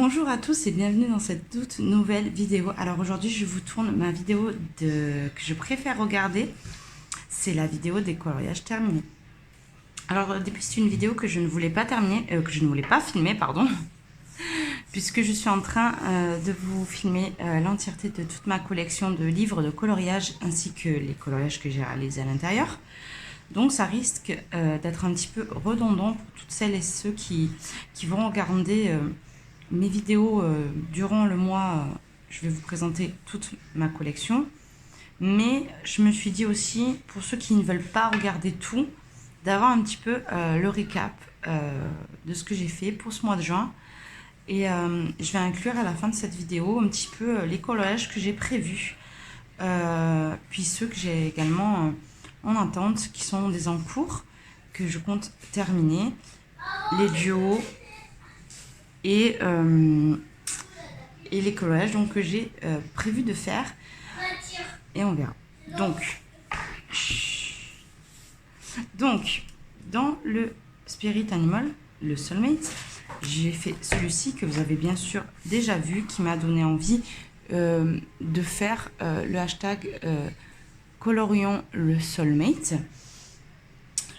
Bonjour à tous et bienvenue dans cette toute nouvelle vidéo. Alors aujourd'hui je vous tourne ma vidéo que je préfère regarder. C'est la vidéo des coloriages terminés. Alors au début c'est une vidéo que je ne voulais pas terminer, que je ne voulais pas filmer, pardon. Puisque je suis en train de vous filmer l'entièreté de toute ma collection de livres de coloriage ainsi que les coloriages que j'ai réalisés à l'intérieur. Donc ça risque d'être un petit peu redondant pour toutes celles et ceux qui vont regarder mes vidéos durant le mois. Je vais vous présenter toute ma collection. Mais je me suis dit aussi, pour ceux qui ne veulent pas regarder tout, d'avoir un petit peu le récap de ce que j'ai fait pour ce mois de juin. Et je vais inclure à la fin de cette vidéo un petit peu les coloriages que j'ai prévus. Puis ceux que j'ai également en attente, qui sont des en cours, que je compte terminer. Les duos et les coloriages donc, que j'ai prévu de faire. Et on verra. Donc, dans le Spirit Animal, le Soulmate, j'ai fait celui-ci que vous avez bien sûr déjà vu, qui m'a donné envie de faire le hashtag colorions le Soulmate.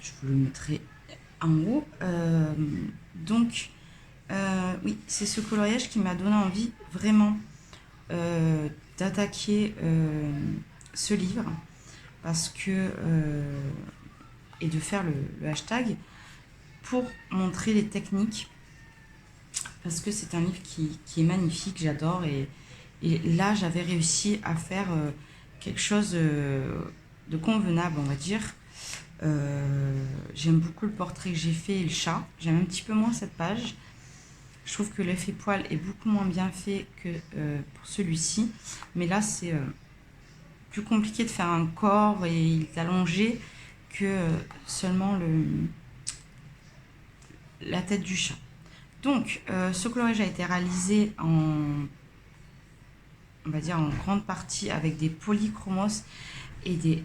Je vous le mettrai en haut. Oui, c'est ce coloriage qui m'a donné envie vraiment d'attaquer ce livre parce que et de faire le hashtag pour montrer les techniques, parce que c'est un livre qui est magnifique, j'adore, et là j'avais réussi à faire quelque chose de convenable, on va dire. J'aime beaucoup le portrait que j'ai fait et le chat. J'aime un petit peu moins cette page. Je trouve que l'effet poil est beaucoup moins bien fait que pour celui-ci. Mais là, c'est plus compliqué de faire un corps et il est allongé que seulement la tête du chat. Donc, ce coloriage a été réalisé on va dire en grande partie avec des polychromos et des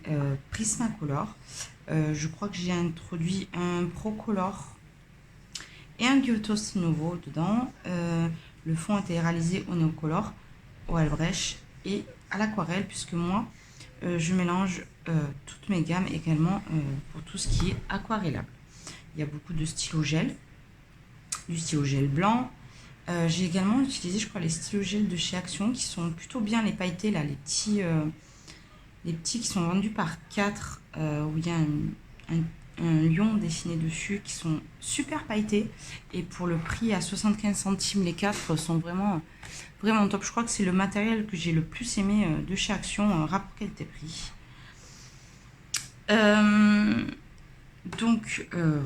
Prismacolor. Je crois que j'ai introduit un Procolor et un Giotto Nouveau dedans. Le fond a été réalisé au Neocolor, au Albrecht et à l'aquarelle, puisque moi je mélange toutes mes gammes également pour tout ce qui est aquarellable. Il y a beaucoup de stylo gel, du stylo gel blanc. J'ai également utilisé, je crois, les stylo gel de chez Action qui sont plutôt bien, les pailletés là, les petits qui sont vendus par 4 où il y a un lion dessiné dessus, qui sont super pailletés, et pour le prix à 75 centimes les 4 sont vraiment top. Je crois que c'est le matériel que j'ai le plus aimé de chez Action, rapport qualité-prix.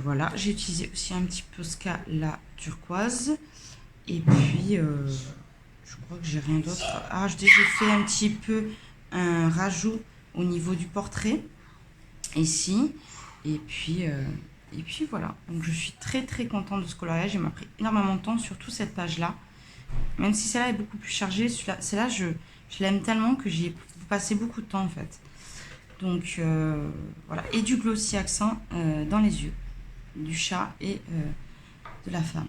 Voilà, j'ai utilisé aussi un petit peu la turquoise, et puis je crois que j'ai rien d'autre. J'ai fait un petit peu un rajout au niveau du portrait ici, et puis voilà. Donc je suis très contente de ce coloriage. Il m'a pris énormément de temps, surtout cette page là, même si celle-là est beaucoup plus chargée. Celle-là je l'aime tellement que j'y ai passé beaucoup de temps en fait. Donc voilà, et du glossy accent dans les yeux du chat et de la femme.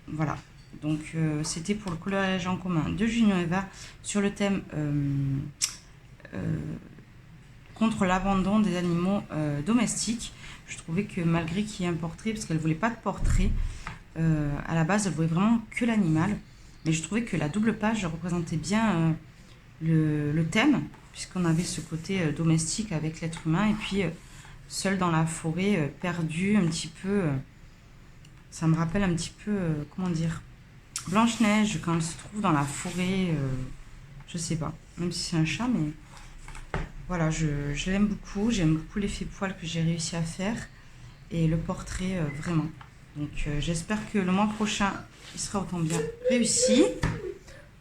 Voilà, donc c'était pour le coloriage en commun de Junio Eva sur le thème contre l'abandon des animaux domestiques. Je trouvais que malgré qu'il y ait un portrait, parce qu'elle ne voulait pas de portrait, à la base elle voulait vraiment que l'animal, mais je trouvais que la double page représentait bien le thème, puisqu'on avait ce côté domestique avec l'être humain, et puis seul dans la forêt, perdu un petit peu. Ça me rappelle un petit peu, comment dire, Blanche-Neige quand elle se trouve dans la forêt, je sais pas, même si c'est un chat, mais voilà, je l'aime beaucoup. J'aime beaucoup l'effet poil que j'ai réussi à faire et le portrait vraiment. Donc j'espère que le mois prochain il sera autant bien réussi.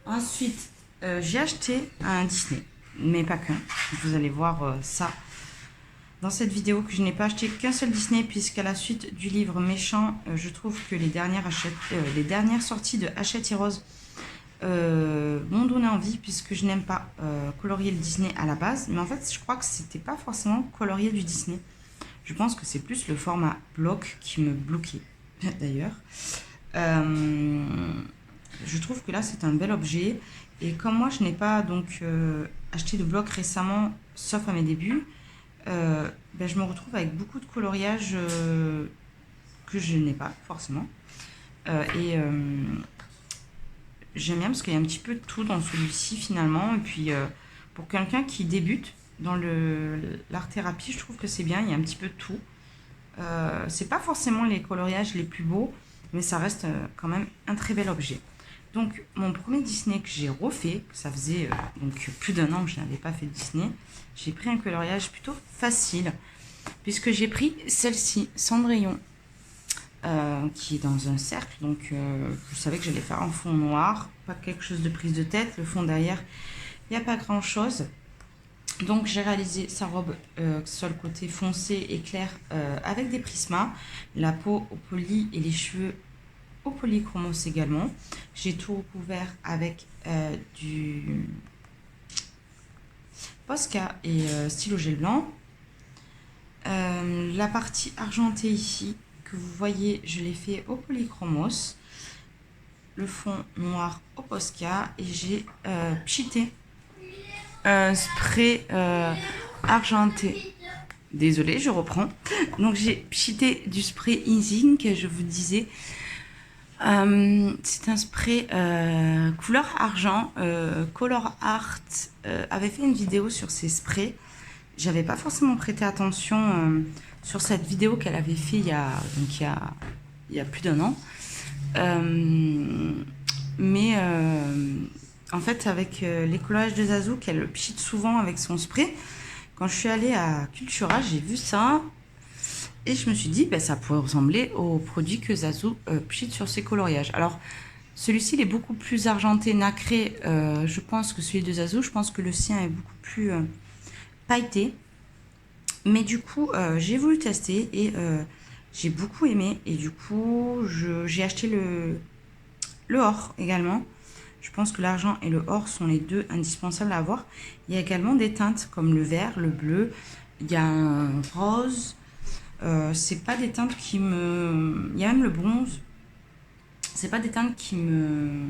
Ensuite, j'ai acheté un Disney, mais pas qu'un. Vous allez voir ça dans cette vidéo, que je n'ai pas acheté qu'un seul Disney, puisqu'à la suite du livre Méchant, je trouve que les dernières sorties de Hachette et Rose m'ont donné envie, puisque je n'aime pas colorier le Disney à la base. Mais en fait, je crois que c'était pas forcément colorier du Disney. Je pense que c'est plus le format bloc qui me bloquait, d'ailleurs. je trouve que là, c'est un bel objet. Et comme moi, je n'ai pas donc acheté de bloc récemment, sauf à mes débuts, ben, je me retrouve avec beaucoup de coloriage que je n'ai pas forcément. Et j'aime bien parce qu'il y a un petit peu de tout dans celui-ci finalement. Et puis pour quelqu'un qui débute dans l'art-thérapie, je trouve que c'est bien, il y a un petit peu de tout. C'est pas forcément les coloriages les plus beaux, mais ça reste quand même un très bel objet. Donc mon premier Disney que j'ai refait, ça faisait donc plus d'un an que je n'avais pas fait de Disney, j'ai pris un coloriage plutôt facile, puisque j'ai pris celle-ci, Cendrillon, qui est dans un cercle. Donc je savais que j'allais faire un fond noir, pas quelque chose de prise de tête. Le fond derrière, il n'y a pas grand chose. Donc j'ai réalisé sa robe, que ce soit le côté foncé et clair, avec des prismas, la peau au poli et les cheveux au polychromos également. J'ai tout recouvert avec du Posca et stylo gel blanc. La partie argentée ici, que vous voyez, je l'ai fait au polychromos. Le fond noir au Posca et j'ai pchité un spray argenté. Désolée, je reprends. Donc j'ai pchité du spray Easing que je vous disais. C'est un spray couleur argent. Color Art avait fait une vidéo sur ces sprays. J'avais pas forcément prêté attention sur cette vidéo qu'elle avait fait il y a plus d'un an. Mais en fait, avec les coloriages de Zazu qu'elle pchite souvent avec son spray, quand je suis allée à Cultura, j'ai vu ça et je me suis dit, ben, ça pourrait ressembler aux produits que Zazu pchite sur ses coloriages. Alors, celui-ci, il est beaucoup plus argenté, nacré, je pense, que celui de Zazu. Je pense que le sien est beaucoup plus pailleté. Mais du coup, j'ai voulu tester et j'ai beaucoup aimé. Et du coup, j'ai acheté le or également. Je pense que l'argent et le or sont les deux indispensables à avoir. Il y a également des teintes comme le vert, le bleu. Il y a un rose. C'est pas des teintes qui me... Il y a même le bronze. C'est pas des teintes qui me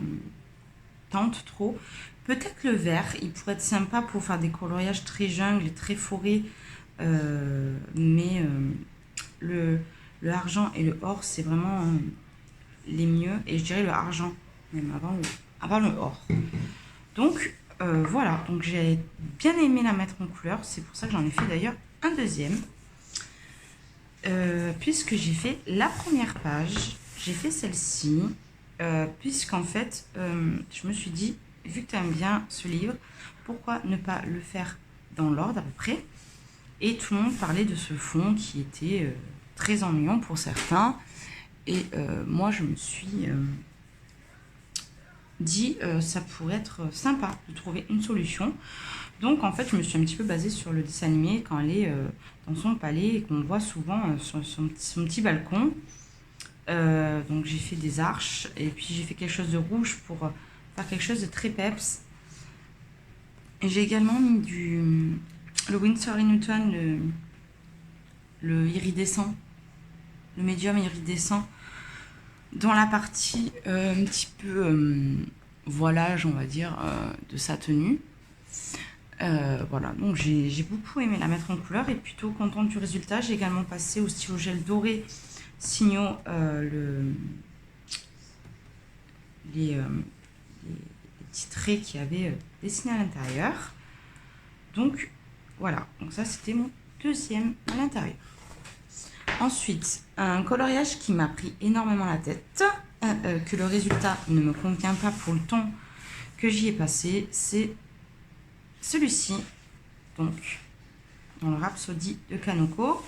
tentent trop. Peut-être le vert. Il pourrait être sympa pour faire des coloriages très jungle et très forêt. Mais le argent et le or, c'est vraiment les mieux. Et je dirais le argent, même avant le or. Donc voilà, donc j'ai bien aimé la mettre en couleur. C'est pour ça que j'en ai fait d'ailleurs un deuxième. Puisque j'ai fait la première page, j'ai fait celle-ci. Puisqu'en fait, je me suis dit, vu que tu aimes bien ce livre, pourquoi ne pas le faire dans l'ordre à peu près. Et tout le monde parlait de ce fond qui était très ennuyant pour certains. Et moi, je me suis dit ça pourrait être sympa de trouver une solution. Donc, en fait, je me suis un petit peu basée sur le dessin animé quand elle est dans son palais et qu'on voit souvent sur son petit balcon. Donc, j'ai fait des arches et puis j'ai fait quelque chose de rouge pour faire quelque chose de très peps. Et j'ai également mis le Winsor & Newton, le iridescent, le médium iridescent, dans la partie un petit peu voilage, on va dire, de sa tenue. Voilà, donc j'ai beaucoup aimé la mettre en couleur et plutôt contente du résultat. J'ai également passé au stylo gel doré Signaux les petits traits qui avaient dessiné à l'intérieur. Donc voilà, donc ça c'était mon deuxième à l'intérieur. Ensuite, un coloriage qui m'a pris énormément la tête, que le résultat ne me convient pas pour le temps que j'y ai passé, c'est celui-ci, donc dans le Rhapsody de Kanoko.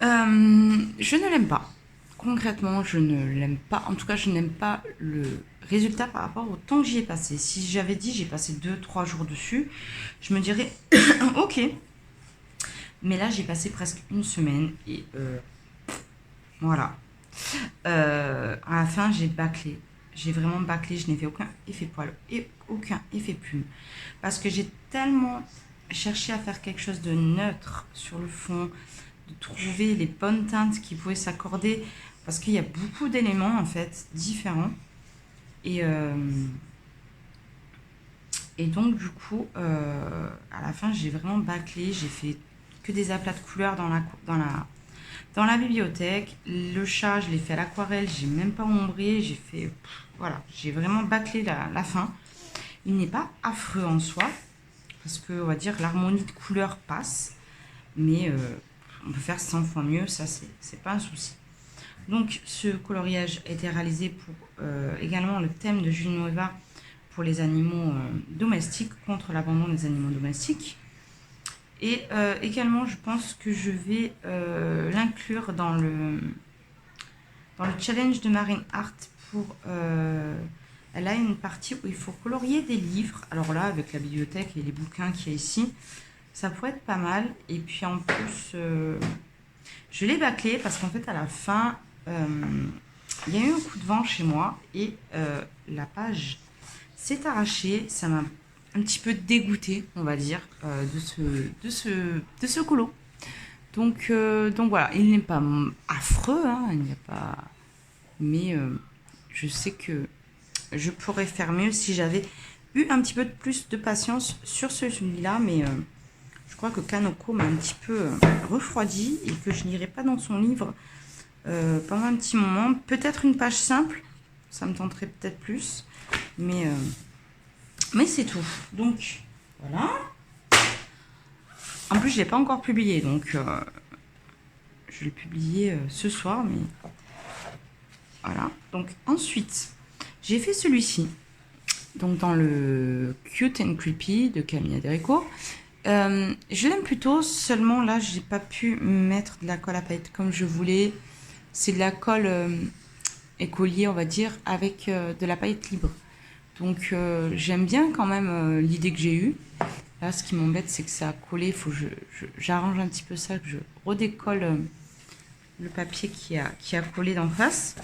Je ne l'aime pas. Concrètement, je ne l'aime pas. En tout cas, je n'aime pas le résultat par rapport au temps que j'y ai passé. Si j'avais dit j'ai passé 2-3 jours dessus, je me dirais ok. Mais là, j'ai passé presque une semaine et voilà. À la fin, j'ai bâclé. J'ai vraiment bâclé. Je n'ai fait aucun effet poil et aucun effet plume. Parce que j'ai tellement cherché à faire quelque chose de neutre sur le fond, de trouver les bonnes teintes qui pouvaient s'accorder. Parce qu'il y a beaucoup d'éléments, en fait, différents. Et, et donc, du coup, à la fin, j'ai vraiment bâclé. J'ai fait que des aplats de couleurs dans la bibliothèque. Le chat, je l'ai fait à l'aquarelle. J'ai même pas ombré. J'ai fait... voilà, j'ai vraiment bâclé la fin. Il n'est pas affreux en soi. Parce que, on va dire, l'harmonie de couleurs passe. Mais on peut faire 100 fois mieux. Ça, c'est pas un souci. Donc, ce coloriage a été réalisé pour également le thème de Julie Nueva pour les animaux domestiques, contre l'abandon des animaux domestiques. Et également, je pense que je vais l'inclure dans le challenge de Marine Art pour... elle a une partie où il faut colorier des livres. Alors là, avec la bibliothèque et les bouquins qu'il y a ici, ça pourrait être pas mal. Et puis en plus, je l'ai bâclé parce qu'en fait, à la fin, il y a eu un coup de vent chez moi et la page s'est arrachée. Ça m'a un petit peu dégoûtée, on va dire, de ce colo. Donc voilà, il n'est pas affreux, hein, il n'y a pas... Mais je sais que je pourrais faire mieux si j'avais eu un petit peu de plus de patience sur celui-là, mais je crois que Kanoko m'a un petit peu refroidi et que je n'irai pas dans son livre pendant un petit moment. Peut-être une page simple, ça me tenterait peut-être plus, mais c'est tout. Donc, voilà. En plus, je ne l'ai pas encore publié, donc je l'ai publié ce soir, mais voilà. Donc, ensuite, j'ai fait celui-ci. Donc, dans le Cute and Creepy de Camilla Derico. Je l'aime plutôt, seulement là, j'ai pas pu mettre de la colle à paillettes comme je voulais. C'est de la colle écolier, on va dire, avec de la paillette libre. Donc, j'aime bien quand même l'idée que j'ai eue. Là, ce qui m'embête, c'est que ça a collé. Il faut que j'arrange un petit peu ça, que je redécolle le papier qui a collé d'en face.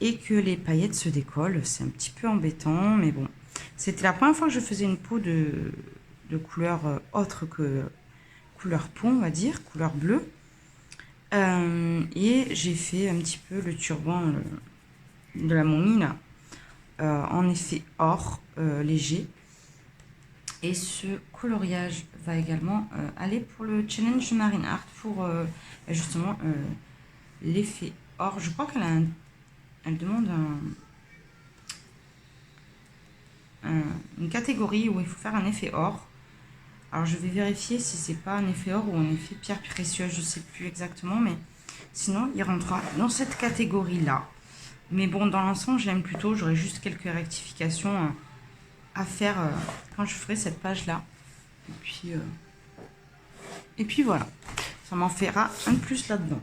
Et que les paillettes se décollent. C'est un petit peu embêtant, mais bon. C'était la première fois que je faisais une peau de couleur autre que couleur peau, on va dire, couleur bleue. Et j'ai fait un petit peu le turban de la momie, là, en effet or léger. Et ce coloriage va également aller pour le challenge Marine Art pour justement l'effet or. Je crois elle demande une catégorie où il faut faire un effet or. Alors je vais vérifier si c'est pas un effet or ou un effet pierre précieuse, je sais plus exactement, mais sinon il rentrera dans cette catégorie-là. Mais bon, dans l'ensemble, je l'aime plutôt. J'aurai juste quelques rectifications à faire quand je ferai cette page-là. Et puis voilà, ça m'en fera un de plus là-dedans.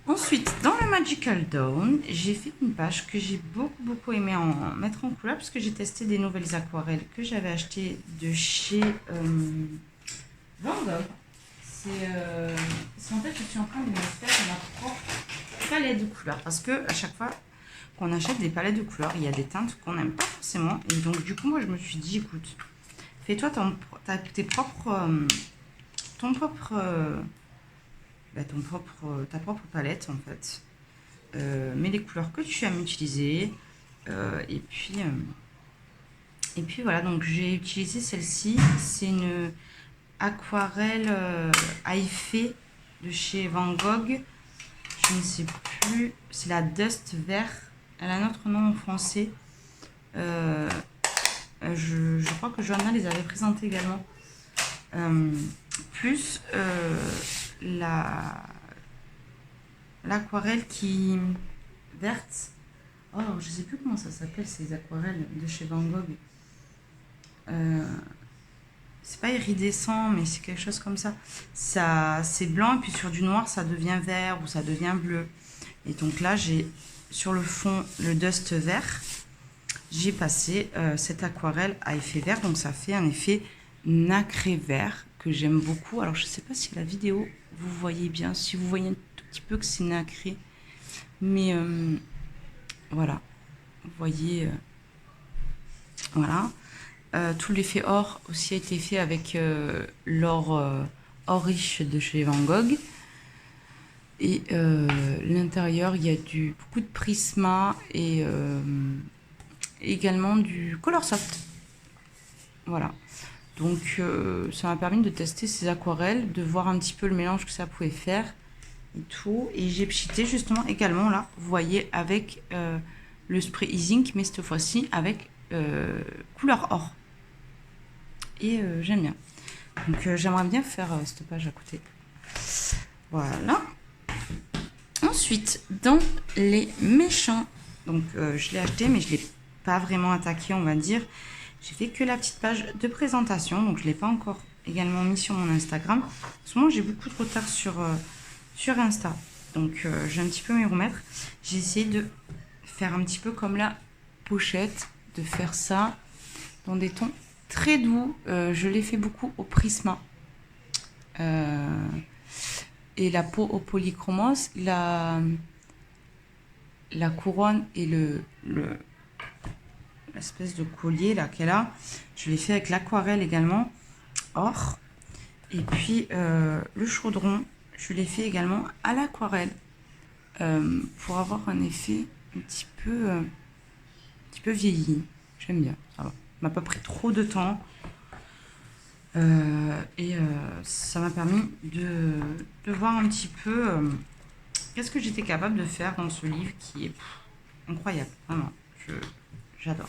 Ensuite, dans le Magical Dawn, j'ai fait une page que j'ai beaucoup aimé en mettre en couleur parce que j'ai testé des nouvelles aquarelles que j'avais achetées de chez Van Gogh. C'est en fait, je suis en train de me faire ma propre palette de couleurs parce que à chaque fois qu'on achète des palettes de couleurs, il y a des teintes qu'on n'aime pas forcément. Et donc, du coup, moi, je me suis dit, écoute, fais-toi ta propre palette en fait. Mets les couleurs que tu aimes utiliser et puis voilà, donc j'ai utilisé celle-ci. C'est une aquarelle à effet de chez Van Gogh. Je ne sais plus, c'est la Dust Vert. Elle a un autre nom en français. Je crois que Johanna les avait présentés également. Plus l'aquarelle qui verte. Oh, je sais plus comment ça s'appelle ces aquarelles de chez Van Gogh. C'est pas iridescent, mais c'est quelque chose comme ça. C'est blanc et puis sur du noir ça devient vert ou ça devient bleu. Et donc là j'ai sur le fond le dust vert. J'ai passé cette aquarelle à effet vert, donc ça fait un effet nacré vert que j'aime beaucoup. Alors je sais pas si la vidéo vous voyez bien, si vous voyez un tout petit peu que c'est nacré, mais voilà, vous voyez, voilà. Tout l'effet or aussi a été fait avec l'or or riche de chez Van Gogh. Et l'intérieur, il y a beaucoup de Prisma et également du Color Soft. Voilà. Donc ça m'a permis de tester ces aquarelles, de voir un petit peu le mélange que ça pouvait faire et tout. Et j'ai pchité justement également là, vous voyez, avec le spray e-zinc, mais cette fois-ci avec couleur or. Et j'aime bien. Donc j'aimerais bien faire cette page à côté. Voilà. Ensuite, dans les méchants, donc je l'ai acheté, mais je ne l'ai pas vraiment attaqué, on va dire. J'ai fait que la petite page de présentation, donc je ne l'ai pas encore également mis sur mon Instagram. En ce moment, j'ai beaucoup de retard sur Insta, donc je vais un petit peu m'y remettre. J'ai essayé de faire un petit peu comme la pochette, de faire ça dans des tons très doux. Je l'ai fait beaucoup au Prisma. Et la peau au polychromos, la couronne et l'espèce de collier là qu'elle a, je l'ai fait avec l'aquarelle également, or. Et puis le chaudron, je l'ai fait également à l'aquarelle pour avoir un effet un petit peu vieilli. J'aime bien, ça va. M'a pas pris trop de temps. Ça m'a permis de voir un petit peu qu'est-ce que j'étais capable de faire dans ce livre qui est incroyable, vraiment, j'adore.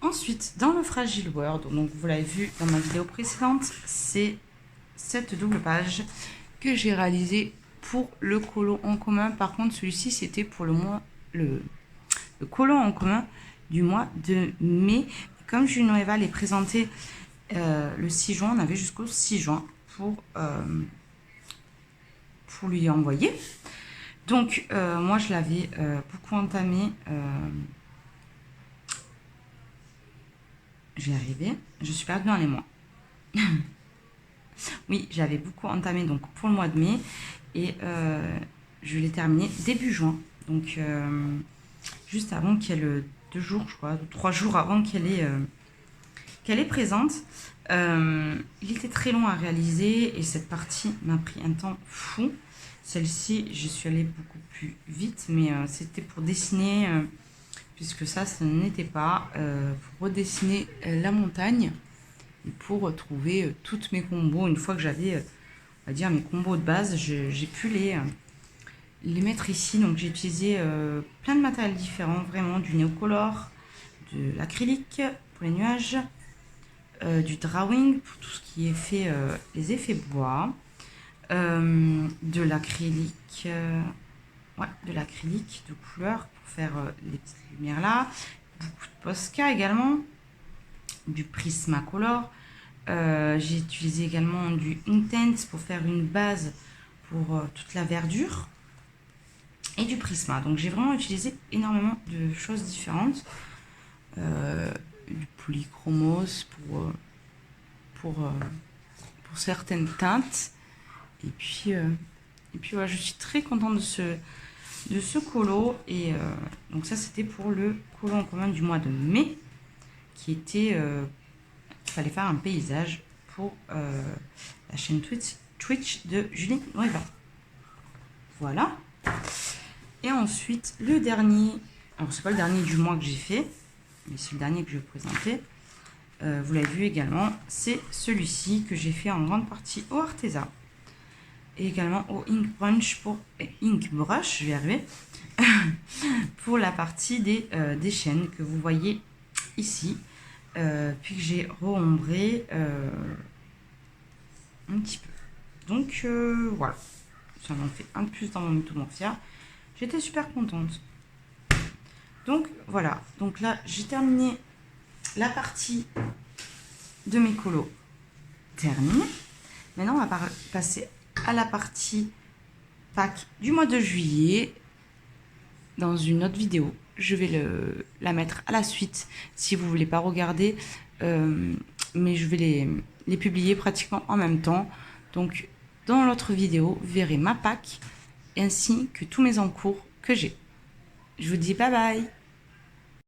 Ensuite, dans le Fragile World, donc vous l'avez vu dans ma vidéo précédente, c'est cette double page que j'ai réalisée pour le colo en commun. Par contre, celui-ci, c'était pour le colo en commun du mois de mai. Comme Juno Eva les présenté le 6 juin, on avait jusqu'au 6 juin pour lui envoyer. Donc, moi, je l'avais beaucoup entamé. Je vais y arriver. Je suis perdue dans les mois. Oui, j'avais beaucoup entamé donc pour le mois de mai. Et je l'ai terminé début juin. Donc, juste avant qu'elle... 2 jours, je crois, 3 jours avant qu'elle est présente. Il était très long à réaliser et cette partie m'a pris un temps fou. Celle-ci, je suis allée beaucoup plus vite, mais c'était pour dessiner, puisque ça n'était pas, pour redessiner la montagne et pour trouver toutes mes combos. Une fois que j'avais, on va dire, mes combos de base, j'ai pu les mettre ici. Donc j'ai utilisé plein de matériels différents, vraiment du néocolor, de l'acrylique pour les nuages, du drawing pour tout ce qui est fait les effets bois, de l'acrylique, de l'acrylique de couleur pour faire les petites lumières là, beaucoup de Posca également, du Prismacolor. J'ai utilisé également du Intense pour faire une base pour toute la verdure et du Prisma. Donc j'ai vraiment utilisé énormément de choses différentes. Du polychromos pour certaines teintes. Et puis voilà, je suis très contente de ce colo. Et donc ça, c'était pour le colo en commun du mois de mai, qui était... il fallait faire un paysage pour la chaîne Twitch de Julie Noëva. Voilà. Et ensuite, le dernier... Alors, c'est pas le dernier du mois que j'ai fait, mais c'est le dernier que je vais vous présenter. Vous l'avez vu également, c'est celui-ci que j'ai fait en grande partie au Arteza. Et également au Ink Brush, je vais y arriver, pour la partie des chaînes que vous voyez ici. Puis que j'ai re-ombré un petit peu. Donc voilà, ça m'en fait un de plus dans mon Mythomorphia. J'étais super contente. Donc voilà, donc là j'ai terminé la partie de mes colos terminée. Maintenant on va passer à la partie pack du mois de juillet dans une autre vidéo. Je vais la mettre à la suite si vous ne voulez pas regarder, mais je vais les publier pratiquement en même temps. Donc dans l'autre vidéo, vous verrez ma pack ainsi que tous mes encours que j'ai. Je vous dis bye bye.